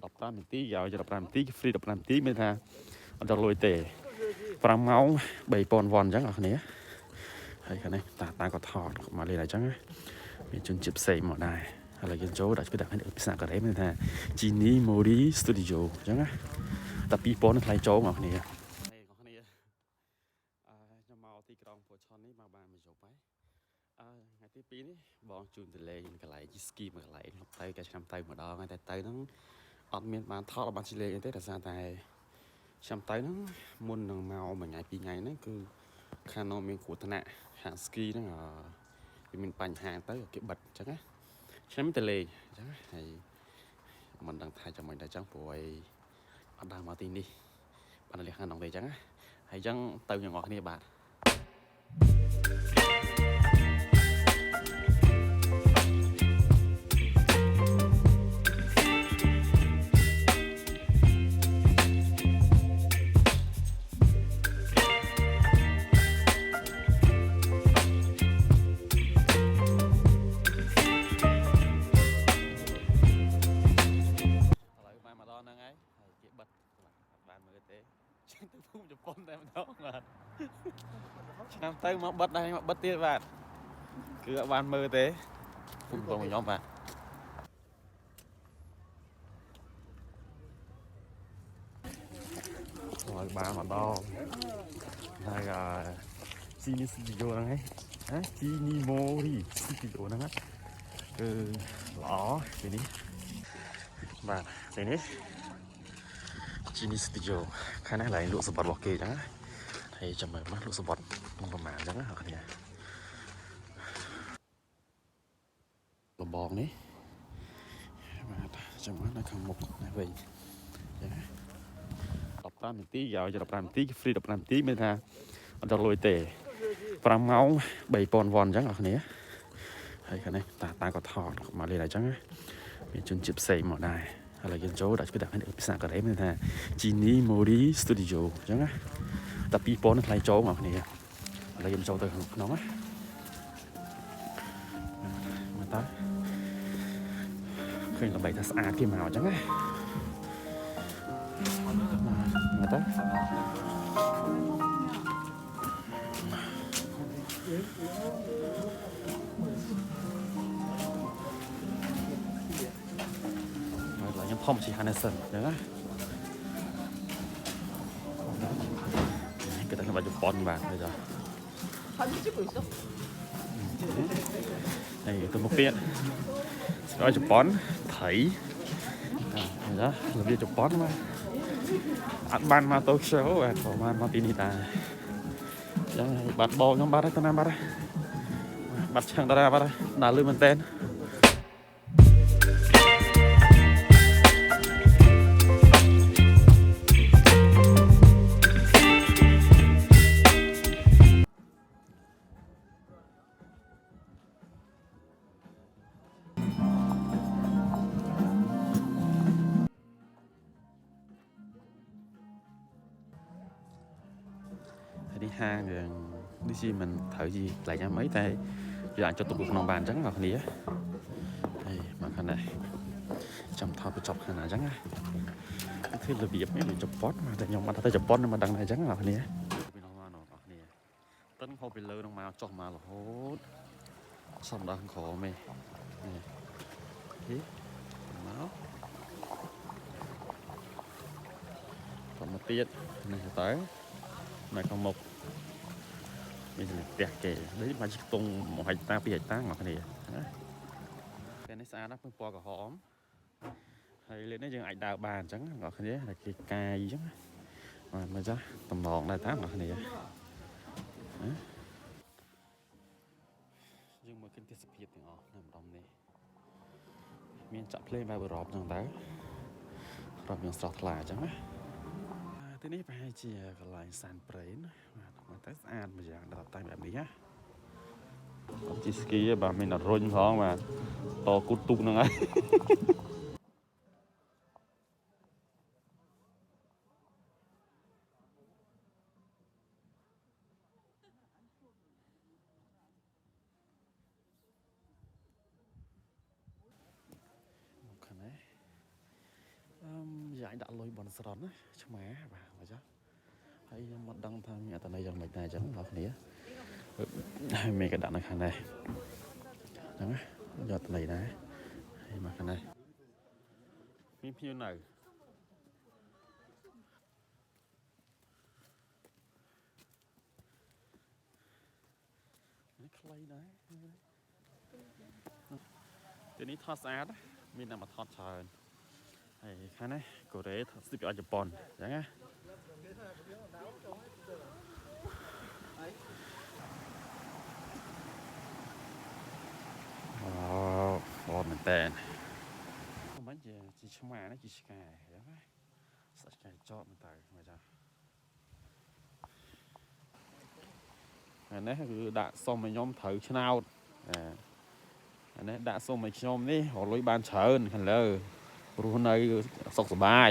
15 នាទីយក15នាទី free 15នាទីមានថាអត់ដល់លុយទេ5ម៉ោង 3000 វ៉ុនអញ្ចឹងអ្នកគ្នាហើយខាងនេះតាក៏ថតមកលេងអញ្ចឹងមានជនជាតិផ្សេងមកដែរហើយយើងចូលដាក់ពីដាក់ភាសាកូរ៉េមានថា Genie Mori Studio អញ្ចឹងណាតែ2000ថ្លៃចូលអ្នកគ្នាខ្ញុំមកទីក្រុងពូឆុននេះមកបានមួយយប់ហើយថ្ងៃទី2នេះបងជូនទៅលេងកន្លែងជីស្គីមួយកន្លែងទៅកាលឆ្នាំទៅម្ដងហើយតែទៅហ្នឹងអត់មានបានថតអត់បានជិះលេងទេដោយសារតែឆ្នាំទៅហ្នឹងមុននឹងមកមួយថ្ងៃពីរថ្ងៃហ្នឹងគឺខាងនោះមានគ្រោះថ្នាក់ហាងស្គីហ្នឹងវាមានបញ្ហាទៅគេបិទអញ្ចឹងណាឆ្នាំទៅលេងអញ្ចឹងហើយមិនដឹងថាចាំមិនដែរអញ្ចឹងព្រោះអីអត់ដើរមកទីនេះបានលះខាងនោះទេអញ្ចឹងណាហើយអញ្ចឹងទៅទាំងអស់គ្នាបាទទៅភូមិជប៉ុនតែម្ដងបាទឆ្នាំទៅមកបិទដែរមកបិទទៀតបាទគឺអត់បានមើលទេភូមិបងខ្ញុំបាទហើយបានមកដល់ហើយជីនីស្ទូឌីយោហ្នឹងឯងជីនីម៉ូរីស្ទូឌីយោហ្នឹងគឺល្អទីនេះបាទទីនេះGenie Studio ខាងនេះឡើងលក់សម្បត្តិរបស់គេអញ្ចឹងហើយចាំមើលមកលក់សម្បត្តិប្រហែលអញ្ចឹងអ្នកគ្នាលំបងនេះបាទចាំមើលនៅខាងមុខនេះវិញអញ្ចឹង15នាទីយក15នាទី free 15នាទីមានថាអត់ដល់លុយទេ5ម៉ោង 3000 វ៉ុនអញ្ចឹងអ្នកគ្នាហើយខាងនេះតាក៏ថតមកលេងអញ្ចឹងមានជនជាតិផ្សេងមកដែរហើយយើងចូលដាក់ពីដាក់ភាសាកូរ៉េមានថា Genie Mori Studio អញ្ចឹងណាតែ2000ថ្លៃចូលអ្នកគ្នាហើយយើងចូលទៅក្នុងណាមកតើឃើញដើម្បីថាស្អាតគេមកអញ្ចឹងណាមកតើខ្ញុំផុសជា Hanesen អញ្ចឹងណាគេតែខ្ញុំជប៉ុនបាទឃើញទេ사진 찍고 있어? đây tôi một tiện ở Japan thấy đó là đi Japan mà ăn ban mà tôi xấu và có ban mà tin ta bắt bò nhóm bắt đấy tôi nam bắt đấy bắt chẳng ta bắt đấy đá lươn mình tên đi hang rồi đi gì mình thử gì lại cho mấy tay lại cho tụi con bàn trắng ngọt nĩa đây mà khăn này chồng thao bị chọc khăn nào trắng á thế là việc mấy mình chụp post mà tại nhau mà ta chụp post mà đằng này trắng ngọt nĩa tấn không bị lơ đâu mà chọc mà là hốt xong đó khổ mày thế máu còn một tiết này tới này còn một mình đẹp kể đấy mà chỉ tung một hành ta bị ta ngọc này cái này xa đó phương qua cả hóm hay lên đấy chừng ảnh đào bàn trắng ngọc này là cái cài chứ mà ra tầm nón này tháng ngọc này nhưng mà kinh tế sập hiệp thì nằm trong này miền chợ lên vài bờ rọp trong đấy rọp miền sọt là chẳng á thế này phải chỉ cái loại sàn prey mà test an mà dạng đặt tayแบบนี้nhá chỉ ski bà mình là rôn thoáng mà to cút tung năng ấy đã lôi bọn sờn á chứ má và chắc hay mặt đăng thằng nhà tao này chẳng mệt này chẳng vào cái này mình cái đặt này khăn này chẳng á giờ tao này này mà khăn này miếng như này clay đấy cái này thọt sát mình làm mà thọt trời này khăn này cổ đấy ship ở Japan chẳng á ngon mình tên không biết gì chỉ chăm mà nó chỉ cài đó sẽ cài cho mình tại ngoài ra nàyคือដាក់សុំឲ្យខ្ញុំត្រូវឆ្នោតនេះដាក់សុំឲ្យខ្ញុំនេះរលុយបានច្រើនខាងលើព្រោះនៅសុខសប្បាយ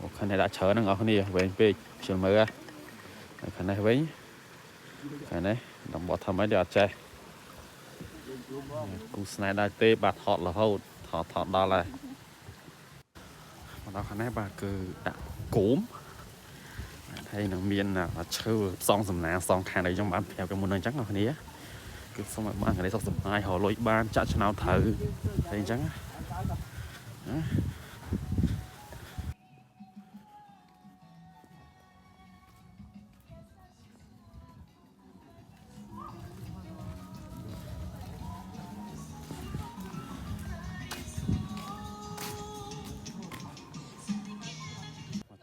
អូខាងនេះដាក់ច្រើនហ្នឹងអស់គ្នាវែងពេកខ្ញុំមើលខាងនេះវិញខាងនេះតំបន់ធ្វើម៉េចទៅអត់ចេះគូស្នេហ៍ដែរទេបាទថតរហូតថតដល់ហើយមកដល់ខាងនេះបាទគឺដាក់គោមហើយនឹងមានឈើផ្សងសំណាងសងខាងដែលខ្ញុំបានប្រាប់ពីមុនហ្នឹងអញ្ចឹងអ្នកគ្នាគឺសូមឲ្យបានកន្លែងសុខសប្បាយរលួយបានចាក់ឆ្នោតត្រូវហើយអញ្ចឹង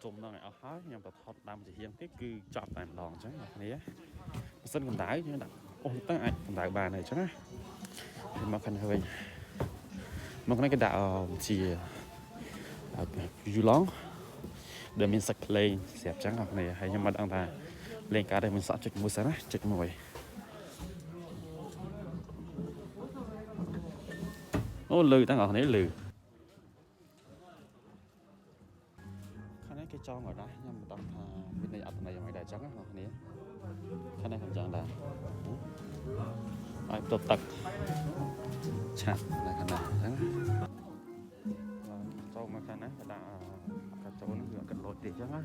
ជុំដល់ឲ្យអស់ហើយខ្ញុំទៅថតដាំជាហៀងទៀតគឺចប់តែម្ដងអញ្ចឹងអ្នកគ្នាបើសិនកម្ដៅយើងដាក់អូសទៅអាចកម្ដៅបានហើយអញ្ចឹងណាហើយមកខាងនេះវិញមកនេះគេដាក់ជាយូឡងដែលមានសាច់ភ្លេងស្រាប់អញ្ចឹងអ្នកគ្នាហើយខ្ញុំមិនដឹងថាលេងការដែលមានសាច់ចុចមួយសិនណាចុចមួយអូលឺទាំងអស់គ្នាលឺគេចងឲ្យដែរខ្ញុំមិនដឹងថាមានន័យអត្ថន័យយ៉ាងម៉េចដែរអញ្ចឹងណាអ្នកគ្នាខាងនេះខ្ញុំចង់ដែរឲ្យទប់ទឹកឆាប់នៅខាងនេះអញ្ចឹងចូលមកខាងនេះក៏ដាក់កាចូលហ្នឹងគឺអត់កន្លោចទេអញ្ចឹងណា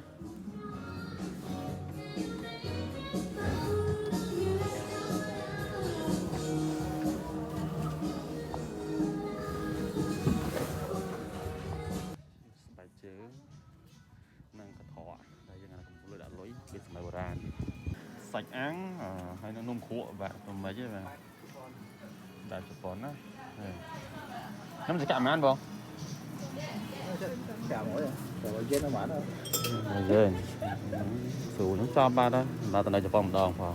ស្បែកជើងនឹងកថកដែលយើងកំពុងលើដាក់លុយពីសម័យបុរាណសាច់អាំងហើយនឹងនំគ្រក់បាទមិនហ្មងទេបាទដាក់ជប៉ុនណាខ្ញុំจะកាក់ប៉ុន្មានបងកាក់មួយតែយេនអត់បានទេយេនស្រួលនឹងចប់បាទដល់ទៅនៅជប៉ុនម្ដងផង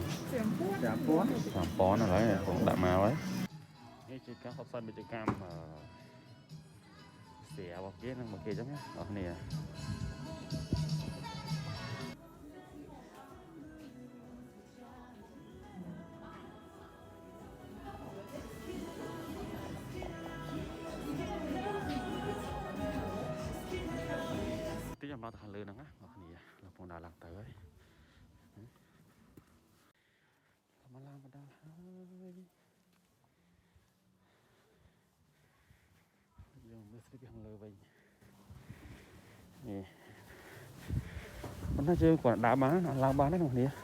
5000ហើយខ្ញុំដាក់មកហើយនេះជាការហត់សាច់វិជ្ជកម្មស្រារបស់គេនឹងមកគេអញ្ចឹងណាបងប្អូនមកទៅខាងលើហ្នឹងណាបងប្អូនលោកពងដើរឡើងទៅហើយមកឡើងមកដល់ហើយយើងមើលស្រីពីខាងលើវិញនេះប៉ុន្តែជើងគាត់ដើរបានឡើងបានទេបងប្អូន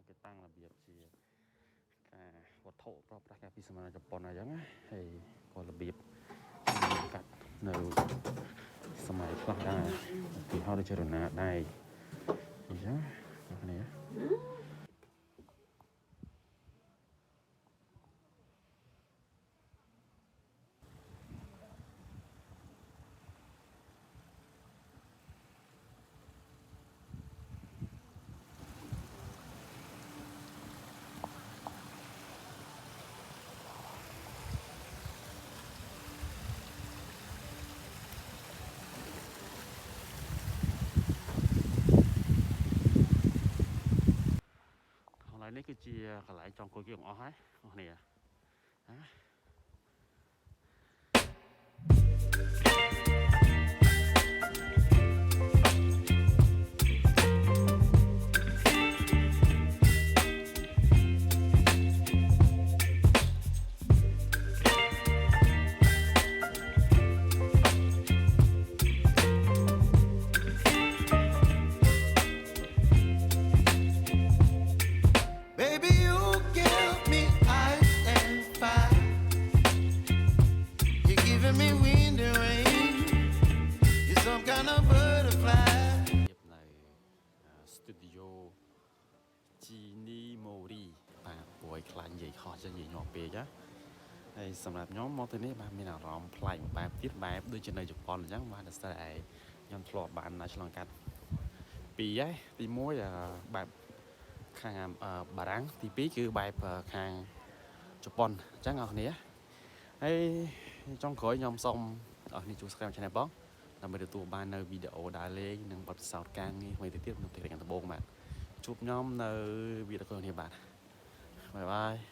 គេតាំងរបៀបជាការវត្ថុប្រើប្រាស់ការពីសម័យជប៉ុនអញ្ចឹងណាហើយក៏របៀបកាត់នៅសម័យខ្លះដែរពីហៅដូចជារណាដែរអញ្ចឹងបងប្អូន កន្លែងចង់អង្គុយគេអស់ហើយអស់គ្នាណា Baby, you give me ice and fire. You're giving me wind and rain. You're some kind of butterfly. នៅ studio Gini Mori បាទព្រោះឲ្យខ្លាញ់និយាយខុសចឹងនិយាយញាប់ពេកណាហើយសម្រាប់ខ្ញុំមកទៅនេះបាទមានអារម្មណ៍ប្លែកបែបទៀតបែបដូចជានៅជប៉ុនអញ្ចឹងបាទតែស្ទើរឯខ្ញុំធ្លាប់បានឆ្លងកាត់ពីរហើយទី1បែបខាងបារាំងទី2គឺបែបខាងជប៉ុនអញ្ចឹងអ្នកគ្នាហើយចុងក្រោយខ្ញុំសូមអ្នកនេះជួយ subscribe channel បងដើម្បីទទួលបាននៅវីដេអូដើរលេងនិងបទពិសោធន៍ការងារថ្មីទៅទៀតក្នុងទីក្រុងដំបូងបាទជួបខ្ញុំនៅវីដេអូនេះបាទបាយបាយ